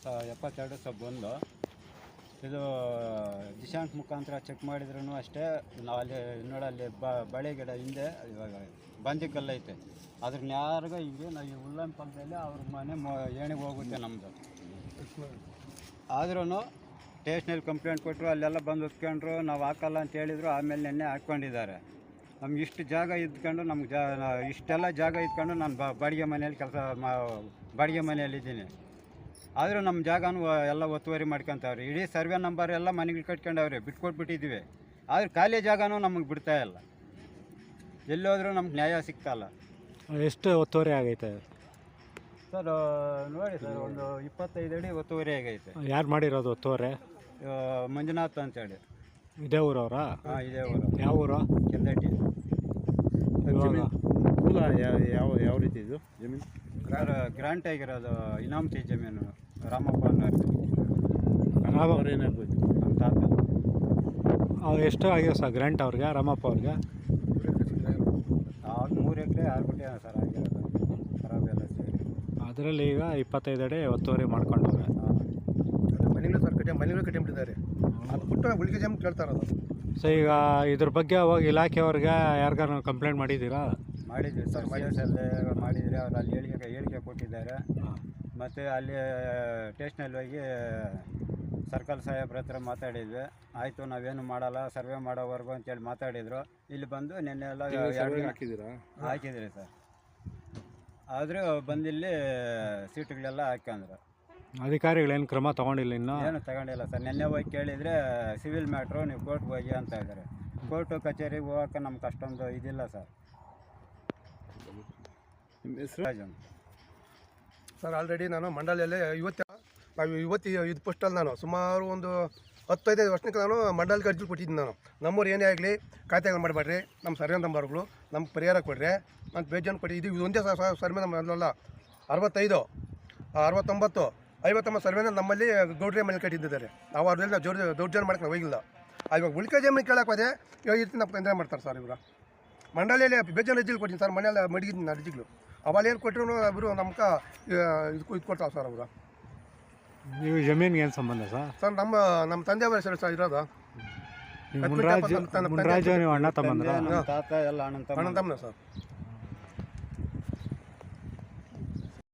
72 ಸಬ್ ಒಂದು ಇದು ದಿಶಾಂಕ್ ಮುಖಾಂತರ ಚೆಕ್ ಮಾಡಿದ್ರೂ ಅಷ್ಟೇ. ನಾವು ಅಲ್ಲಿ ನೋಡಲ್ಲಿ ಬಳೆ ಗಿಡ ಹಿಂದೆ ಇವಾಗ ಬಂದಿಕಲ್ಲ ಐತೆ, ಅದ್ರನ್ನ ಯಾರಿಗೂ ಹಿಂಗೆ ನಾವು ಈ ಉಲ್ಲನ್ ಪಕ್ಕದಲ್ಲಿ ಅವ್ರ ಮನೆ ಏಣಿಗೆ ಹೋಗುತ್ತೆ ನಮ್ಮದು. ಆದ್ರೂ ಸ್ಟೇಷನಲ್ಲಿ ಕಂಪ್ಲೇಂಟ್ ಕೊಟ್ಟರು, ಅಲ್ಲೆಲ್ಲ ಬಂದು ಹೊತ್ಕೊಂಡ್ರು, ನಾವು ಹಾಕಲ್ಲ ಅಂತ ಹೇಳಿದರು. ಆಮೇಲೆ ನೆನ್ನೆ ಹಾಕ್ಕೊಂಡಿದ್ದಾರೆ. ನಮ್ಗೆ ಇಷ್ಟು ಜಾಗ ಇದ್ಕೊಂಡು ನಮ್ಗೆ ಇಷ್ಟೆಲ್ಲ ಜಾಗ ಇದ್ಕೊಂಡು ನಾನು ಬಾಡಿಗೆ ಮನೆಯಲ್ಲಿ ಬಾಡಿಗೆ ಮನೆಯಲ್ಲಿದ್ದೀನಿ. ಆದರೂ ನಮ್ಮ ಜಾಗನೂ ಎಲ್ಲ ಒತ್ತುವರಿ ಮಾಡ್ಕೊತಾವ್ರಿ. ಇಡೀ ಸರ್ವೆ ನಂಬರ್ ಎಲ್ಲ ಮನೆಗಳು ಕಟ್ಕೊಂಡವ್ರೆ, ಬಿಟ್ಕೊಟ್ಬಿಟ್ಟಿದ್ದೀವಿ. ಆದ್ರೆ ಖಾಲಿ ಜಾಗನೂ ನಮಗೆ ಬಿಡ್ತಾಯಿಲ್ಲ. ಎಲ್ಲೋದ್ರೂ ನಮ್ಗೆ ನ್ಯಾಯ ಸಿಗ್ತಾಯಿಲ್ಲ. ಎಷ್ಟು ಒತ್ತುವರಿ ಆಗೈತೆ ಸರ್? ನೋಡಿ ಸರ್, ಒಂದು 25 ಅಡಿ ಒತ್ತುವರಿ ಆಗೈತೆ. ಯಾರು ಮಾಡಿರೋದು ಒತ್ತುವರಿ? ಮಂಜುನಾಥ್ ಅಂತೇಳಿ. ಇದೇ ಊರವರಾ? ಹಾಂ, ಇದೇ ಊರು. ಯಾವ ಊರು? ಕೆಂದಟ್ಟಿ. ಮೂಲ ಯಾವ ರೀತಿ ಇದು ಜಮೀನು? ಗ್ರಾಂಟ್ ಆಗಿರೋದು ಇನಾಮತಿ ಜಮೀನು. ರಾಮಪ್ಪ ಅನ್ನೋರು ಏನಾಗ್ಬೋದು ನಮ್ಮ ತಾತ. ಎಷ್ಟು ಆಗಿದೆ ಸರ್ ಗ್ರ್ಯಾಂಟ್ ಅವ್ರಿಗೆ, ರಾಮಪ್ಪ ಅವ್ರಿಗೆ? 3 ಎಕರೆ 6 ಗುಂಟೆ ಸರ್ ಆಗಿರೋದು, ಖರಾಬ್ ಎಲ್ಲ ಸೇರಿ. ಅದರಲ್ಲಿ ಈಗ 25 ಅಡಿ ಒತ್ತುವರಿ ಮಾಡ್ಕೊಂಡವ್ರೆ. ಮನೆಗಳು ಸರ್ ಮನೆಗಳು ಕಟ್ಟಿಬಿಟ್ಟಿದ್ದಾರೆ. ಅದು ಬಿಟ್ಟು ಉಳಿಕೆ ಜಮೀನು ಕೇಳ್ತಾ ಇರೋದು. ಸೊ ಈಗ ಇದ್ರ ಬಗ್ಗೆ ಹೋಗಿ ಇಲಾಖೆಯವ್ರಿಗೆ ಯಾರಿಗಾರು ಕಂಪ್ಲೇಂಟ್ ಮಾಡಿದ್ದೀರಾ? ಮಾಡಿದ್ವಿ ಸರ್, ಮೈಸೂರಲ್ಲೇ ಮಾಡಿದರೆ ಅವ್ರು ಅಲ್ಲಿ ಹೇಳಿಕೆ ಕೊಟ್ಟಿದ್ದಾರೆ. ಮತ್ತು ಅಲ್ಲಿ ಸ್ಟೇಷನಲ್ಲಿ ಹೋಗಿ ಸರ್ಕಲ್ ಸಾಹೇಬ್ರ ಹತ್ರ ಮಾತಾಡಿದ್ವಿ. ಆಯಿತು, ನಾವೇನು ಮಾಡಲ್ಲ, ಸರ್ವೆ ಮಾಡೋವರೆಗೂ ಅಂತೇಳಿ ಮಾತಾಡಿದರು. ಇಲ್ಲಿ ಬಂದು ನಿನ್ನೆ ಎಲ್ಲ ಹಾಕಿದ್ರಿ ಸರ್. ಆದರೂ ಬಂದಿಲ್ಲಿ ಸೀಟುಗಳೆಲ್ಲ ಹಾಕ್ಯಂದ್ರು. ಅಧಿಕಾರಿಗಳೇನು ಕ್ರಮ ತೊಗೊಂಡಿಲ್ಲ ಇನ್ನೂ? ಏನು ತಗೊಂಡಿಲ್ಲ ಸರ್. ನಿನ್ನೆ ಹೋಗಿ ಕೇಳಿದರೆ ಸಿವಿಲ್ ಮ್ಯಾಟ್ರು, ನೀವು ಕೋರ್ಟ್ಗೆ ಹೋಗಿ ಅಂತ ಇದ್ದಾರೆ. ಕೋರ್ಟು ಕಚೇರಿಗೆ ಹೋಗೋಕೆ ನಮ್ಗೆ ಅಷ್ಟೊಂದು ಇದಿಲ್ಲ ಸರ್. ನಿಮ್ಮ ಹೆಸರು? ರಾಜನ್ ಸರ್, ಆಲ್ರೆಡಿ ನಾನು ಮಂಡಳಿಯಲ್ಲೇ ಇವತ್ತು ಇದು ಪೋಸ್ಟಲ್ಲಿ ನಾನು ಸುಮಾರು ಒಂದು 10-15 ವರ್ಷಕ್ಕೆ ನಾನು ಮಂಡಲಕ್ಕೆ ಅರ್ಜಿ ಕೊಟ್ಟಿದ್ದೀನಿ. ನಮ್ಮೂರು ಏನೇ ಆಗಲಿ ಖಾತೆಗಳು ಮಾಡಬೇಡ್ರಿ, ನಮ್ಮ ಸರ್ವೆ ನಂಬರ್ಗಳು ನಮ್ಗೆ ಪರಿಹಾರ ಕೊಡ್ರಿ ಅಂತ ಬೇಜಾನು ಕೊಟ್ಟಿದ್ದೀವಿ. ಇದು ಒಂದೇ ಸರ್ವೆ ನಮ್ಮಲ್ಲ, 65, 69, 59 ಸರ್ವೆನ ನಮ್ಮಲ್ಲಿ ಗೌಡ್ರೆ ಮನೆ ಕಟ್ಟಿದ್ದಾರೆ. ನಾವು ಅವ್ರದೆಲ್ಲ ದೌರ್ಜನ್ಯ ಮಾಡಕ್ಕೆ ನಾವು ಹೋಗಿಲ್ಲ. ಇವಾಗ ಉಳಿಕೆ ಜಮೀನು ಕೇಳಕ್ಕೆ ಹೋದೆ, ಇವಾಗ ಈ ರೀತಿ ನಾವು ತೊಂದರೆ ಮಾಡ್ತಾರೆ ಸರ್ ಇವರು. ಮಂಡಳಿಯಲ್ಲಿ ಬೇಜಾನು ಅರ್ಜಿಗಳು ಕೊಟ್ಟಿದ್ದೀನಿ ಸರ್, ಮನೆಯಲ್ಲ ಮಡಗಿದ್ದೀನಿ ಅರ್ಜಿಗಳು. ಅವಾಗ ಏನು ಕೊಟ್ಟರು ಅವರು ನಮ್ಗೆ ಇದು ಕೊಡ್ತಾವೆ ಸರ್ ಅವರು. ನೀವು ಜಮೀನಿಗೆ ಏನು ಸಂಬಂಧ ಸರ್? ಸರ್ ನಮ್ಮ ತಂದೆಯವರ ಹೆಸರು ಸರ್ ಇರೋದು. ಮುನ್ರಾಜು ನೀವು ಅಣ್ಣ ತಮ್ಮಂದ್ರ? ತಾತ ಎಲ್ಲ ಅಣ್ಣ ತಮ್ಮನ ಸರ್.